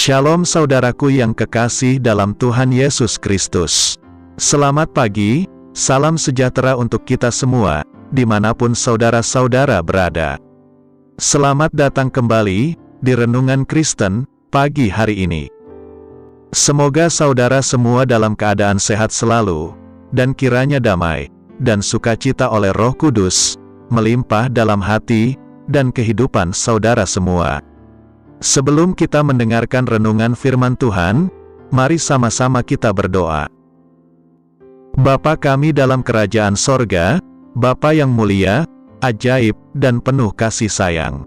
Shalom saudaraku yang kekasih dalam Tuhan Yesus Kristus. Selamat pagi, salam sejahtera untuk kita semua, dimanapun saudara-saudara berada. Selamat datang kembali di Renungan Kristen pagi hari ini. Semoga saudara semua dalam keadaan sehat selalu, dan kiranya damai dan sukacita oleh Roh Kudus melimpah dalam hati dan kehidupan saudara semua. Sebelum kita mendengarkan renungan firman Tuhan, mari sama-sama kita berdoa. Bapa kami dalam kerajaan sorga, Bapa yang mulia, ajaib, dan penuh kasih sayang.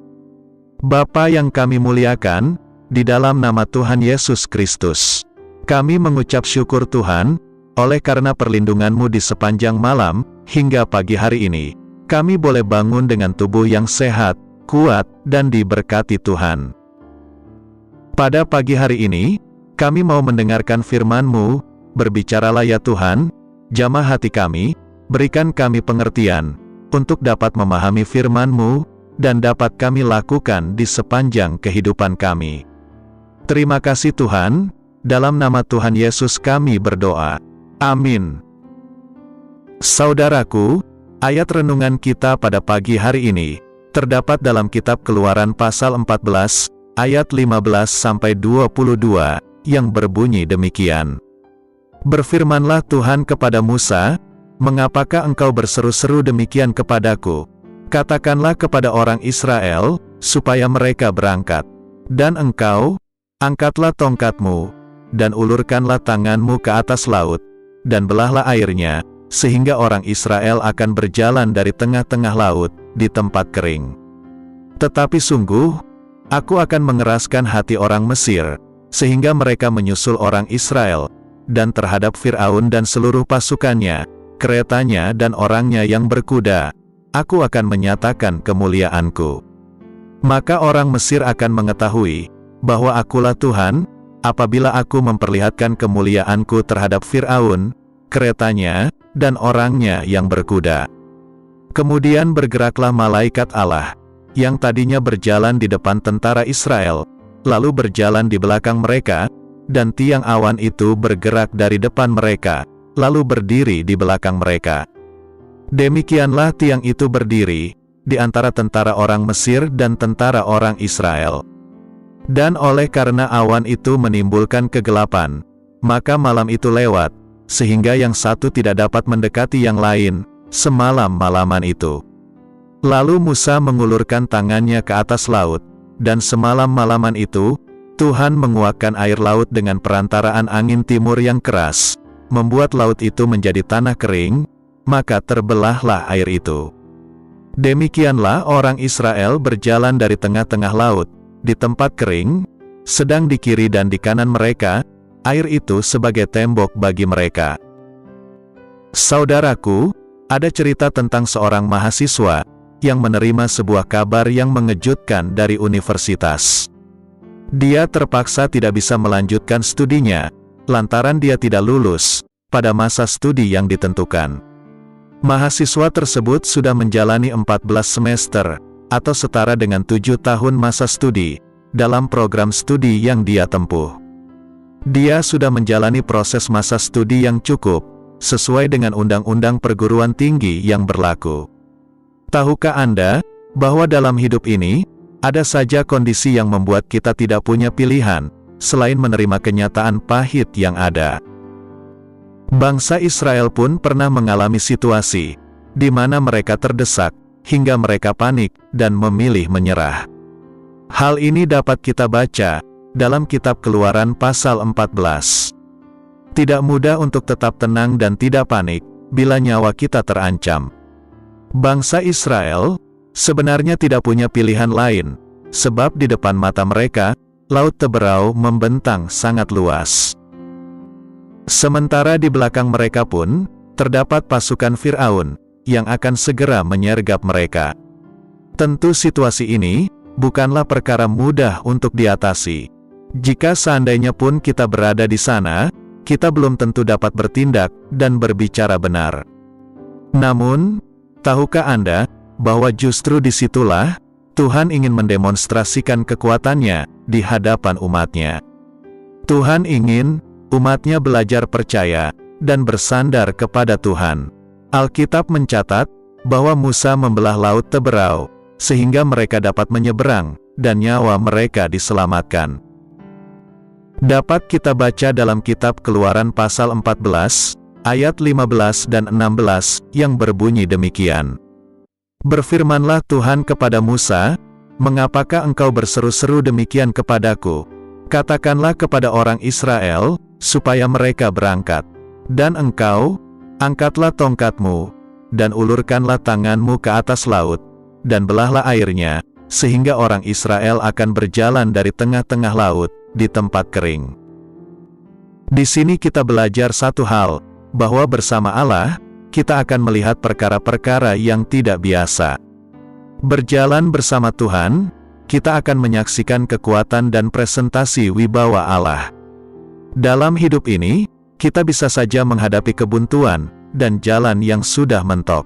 Bapa yang kami muliakan, di dalam nama Tuhan Yesus Kristus, kami mengucap syukur Tuhan, oleh karena perlindungan-Mu di sepanjang malam, hingga pagi hari ini, kami boleh bangun dengan tubuh yang sehat, kuat, dan diberkati Tuhan. Pada pagi hari ini, kami mau mendengarkan firman-Mu, berbicaralah ya Tuhan, jamah hati kami, berikan kami pengertian, untuk dapat memahami firman-Mu, dan dapat kami lakukan di sepanjang kehidupan kami. Terima kasih Tuhan, dalam nama Tuhan Yesus kami berdoa. Amin. Saudaraku, ayat renungan kita pada pagi hari ini, terdapat dalam kitab Keluaran pasal 14, ayat 15-22, yang berbunyi demikian. Berfirmanlah Tuhan kepada Musa, "Mengapakah engkau berseru-seru demikian kepadaku? Katakanlah kepada orang Israel, supaya mereka berangkat. Dan engkau, angkatlah tongkatmu, dan ulurkanlah tanganmu ke atas laut, dan belahlah airnya, sehingga orang Israel akan berjalan dari tengah-tengah laut, di tempat kering. Tetapi sungguh, Aku akan mengeraskan hati orang Mesir, sehingga mereka menyusul orang Israel, dan terhadap Fir'aun dan seluruh pasukannya, keretanya dan orangnya yang berkuda, aku akan menyatakan kemuliaanku. Maka orang Mesir akan mengetahui, bahwa akulah Tuhan, apabila aku memperlihatkan kemuliaanku terhadap Fir'aun, keretanya, dan orangnya yang berkuda." Kemudian bergeraklah malaikat Allah, yang tadinya berjalan di depan tentara Israel, lalu berjalan di belakang mereka, dan tiang awan itu bergerak dari depan mereka, lalu berdiri di belakang mereka. Demikianlah tiang itu berdiri, di antara tentara orang Mesir dan tentara orang Israel. Dan oleh karena awan itu menimbulkan kegelapan, maka malam itu lewat, sehingga yang satu tidak dapat mendekati yang lain, semalam-malaman itu. Lalu Musa mengulurkan tangannya ke atas laut, dan semalam-malaman itu, Tuhan menguakkan air laut dengan perantaraan angin timur yang keras, membuat laut itu menjadi tanah kering, maka terbelahlah air itu. Demikianlah orang Israel berjalan dari tengah-tengah laut, di tempat kering, sedang di kiri dan di kanan mereka, air itu sebagai tembok bagi mereka. Saudaraku, ada cerita tentang seorang mahasiswa, yang menerima sebuah kabar yang mengejutkan dari universitas. Dia terpaksa tidak bisa melanjutkan studinya, lantaran dia tidak lulus pada masa studi yang ditentukan. Mahasiswa tersebut sudah menjalani 14 semester, atau setara dengan 7 tahun masa studi, dalam program studi yang dia tempuh. Dia sudah menjalani proses masa studi yang cukup, sesuai dengan undang-undang perguruan tinggi yang berlaku. Tahukah Anda, bahwa dalam hidup ini, ada saja kondisi yang membuat kita tidak punya pilihan, selain menerima kenyataan pahit yang ada. Bangsa Israel pun pernah mengalami situasi, di mana mereka terdesak, hingga mereka panik, dan memilih menyerah. Hal ini dapat kita baca, dalam kitab Keluaran pasal 14. Tidak mudah untuk tetap tenang dan tidak panik, bila nyawa kita terancam. Bangsa Israel sebenarnya tidak punya pilihan lain, sebab di depan mata mereka, laut Teberau membentang sangat luas. Sementara di belakang mereka pun, terdapat pasukan Fir'aun, yang akan segera menyergap mereka. Tentu situasi ini, bukanlah perkara mudah untuk diatasi. Jika seandainya pun kita berada di sana, kita belum tentu dapat bertindak, dan berbicara benar. Namun, tahukah Anda, bahwa justru disitulah, Tuhan ingin mendemonstrasikan kekuatannya, di hadapan umatnya. Tuhan ingin umatnya belajar percaya dan bersandar kepada Tuhan. Alkitab mencatat bahwa Musa membelah laut Teberau, sehingga mereka dapat menyeberang, dan nyawa mereka diselamatkan. Dapat kita baca dalam kitab Keluaran pasal 14, ayat 15 dan 16, yang berbunyi demikian. Berfirmanlah Tuhan kepada Musa, "Mengapakah engkau berseru-seru demikian kepadaku? Katakanlah kepada orang Israel, supaya mereka berangkat. Dan engkau, angkatlah tongkatmu, dan ulurkanlah tanganmu ke atas laut, dan belahlah airnya, sehingga orang Israel akan berjalan dari tengah-tengah laut, di tempat kering." Di sini kita belajar satu hal, bahwa bersama Allah, kita akan melihat perkara-perkara yang tidak biasa. Berjalan bersama Tuhan, kita akan menyaksikan kekuatan dan presentasi wibawa Allah. Dalam hidup ini, kita bisa saja menghadapi kebuntuan dan jalan yang sudah mentok.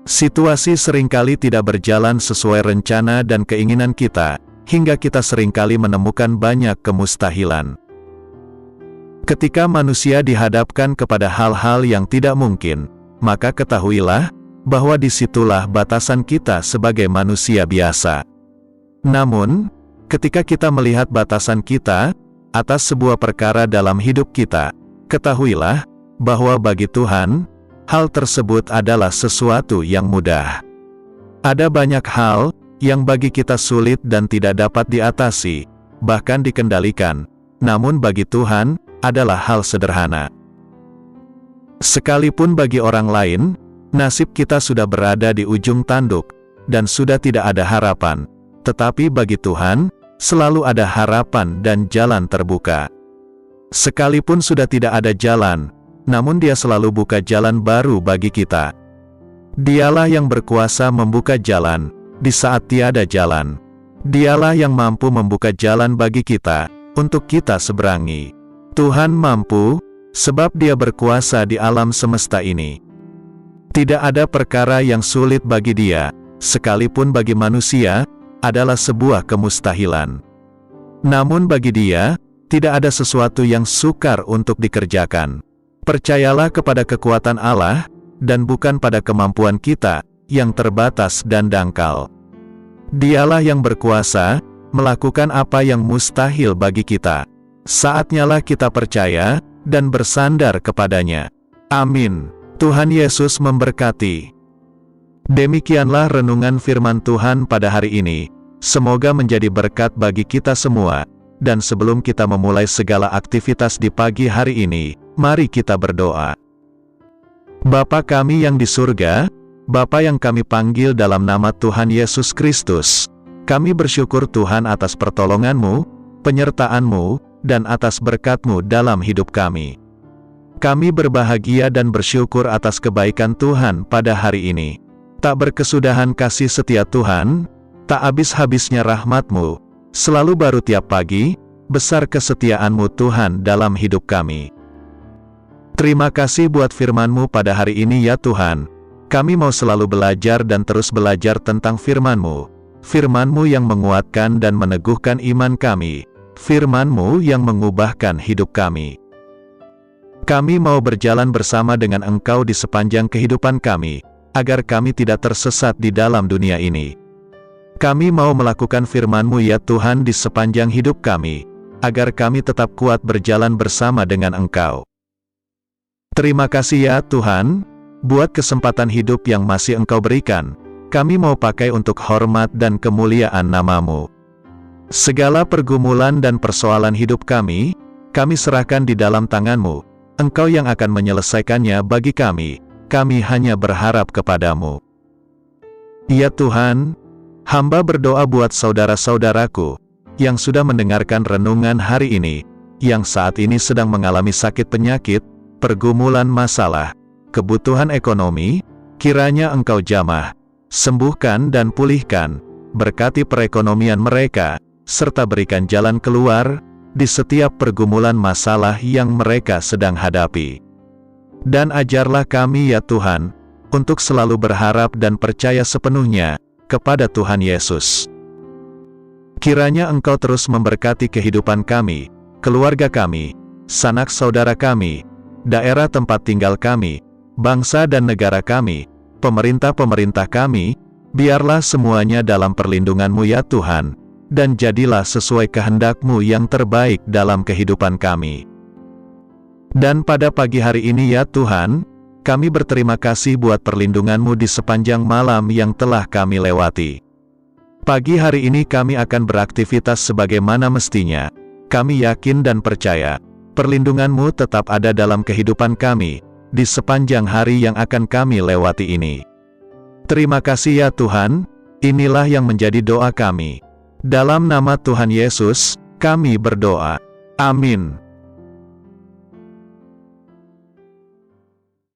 Situasi seringkali tidak berjalan sesuai rencana dan keinginan kita, hingga kita seringkali menemukan banyak kemustahilan. Ketika manusia dihadapkan kepada hal-hal yang tidak mungkin, maka ketahuilah bahwa disitulah batasan kita sebagai manusia biasa. Namun, ketika kita melihat batasan kita atas sebuah perkara dalam hidup kita, ketahuilah bahwa bagi Tuhan, hal tersebut adalah sesuatu yang mudah. Ada banyak hal yang bagi kita sulit dan tidak dapat diatasi, bahkan dikendalikan, namun bagi Tuhan, adalah hal sederhana. Sekalipun bagi orang lain, nasib kita sudah berada di ujung tanduk, dan sudah tidak ada harapan, tetapi bagi Tuhan, selalu ada harapan dan jalan terbuka. Sekalipun sudah tidak ada jalan, namun Dia selalu buka jalan baru bagi kita. Dialah yang berkuasa membuka jalan di saat tiada jalan. Dialah yang mampu membuka jalan bagi kita, untuk kita seberangi. Tuhan mampu, sebab Dia berkuasa di alam semesta ini. Tidak ada perkara yang sulit bagi Dia, sekalipun bagi manusia, adalah sebuah kemustahilan. Namun bagi Dia, tidak ada sesuatu yang sukar untuk dikerjakan. Percayalah kepada kekuatan Allah, dan bukan pada kemampuan kita, yang terbatas dan dangkal. Dialah yang berkuasa, melakukan apa yang mustahil bagi kita. Saatnyalah kita percaya, dan bersandar kepadanya. Amin. Tuhan Yesus memberkati. Demikianlah renungan firman Tuhan pada hari ini. Semoga menjadi berkat bagi kita semua. Dan sebelum kita memulai segala aktivitas di pagi hari ini, mari kita berdoa. Bapa kami yang di surga, Bapa yang kami panggil dalam nama Tuhan Yesus Kristus, kami bersyukur Tuhan atas pertolongan-Mu, penyertaan-Mu, dan atas berkat-Mu dalam hidup kami. Kami berbahagia dan bersyukur atas kebaikan Tuhan pada hari ini. Tak berkesudahan kasih setia Tuhan, tak habis-habisnya rahmat-Mu, selalu baru tiap pagi, besar kesetiaan-Mu Tuhan dalam hidup kami. Terima kasih buat firman-Mu pada hari ini ya Tuhan. Kami mau selalu belajar dan terus belajar tentang firman-Mu. Firman-Mu yang menguatkan dan meneguhkan iman kami. Firman-Mu yang mengubahkan hidup kami. Kami mau berjalan bersama dengan Engkau di sepanjang kehidupan kami, agar kami tidak tersesat di dalam dunia ini. Kami mau melakukan firman-Mu ya Tuhan di sepanjang hidup kami, agar kami tetap kuat berjalan bersama dengan Engkau. Terima kasih ya Tuhan, buat kesempatan hidup yang masih Engkau berikan. Kami mau pakai untuk hormat dan kemuliaan nama-Mu. Segala pergumulan dan persoalan hidup kami serahkan di dalam tangan-Mu. Engkau yang akan menyelesaikannya bagi kami hanya berharap kepada-Mu. Ya Tuhan, hamba berdoa buat saudara-saudaraku, yang sudah mendengarkan renungan hari ini, yang saat ini sedang mengalami sakit penyakit, pergumulan masalah, kebutuhan ekonomi, kiranya Engkau jamah, sembuhkan dan pulihkan, berkati perekonomian mereka, serta berikan jalan keluar, di setiap pergumulan masalah yang mereka sedang hadapi. Dan ajarlah kami ya Tuhan, untuk selalu berharap dan percaya sepenuhnya, kepada Tuhan Yesus. Kiranya Engkau terus memberkati kehidupan kami, keluarga kami, sanak saudara kami, daerah tempat tinggal kami, bangsa dan negara kami, pemerintah-pemerintah kami, biarlah semuanya dalam perlindungan-Mu ya Tuhan, dan jadilah sesuai kehendak-Mu yang terbaik dalam kehidupan kami. Dan pada pagi hari ini ya Tuhan, kami berterima kasih buat perlindungan-Mu di sepanjang malam yang telah kami lewati. Pagi hari ini kami akan beraktivitas sebagaimana mestinya. Kami yakin dan percaya, perlindungan-Mu tetap ada dalam kehidupan kami, di sepanjang hari yang akan kami lewati ini. Terima kasih ya Tuhan, inilah yang menjadi doa kami. Dalam nama Tuhan Yesus, kami berdoa. Amin.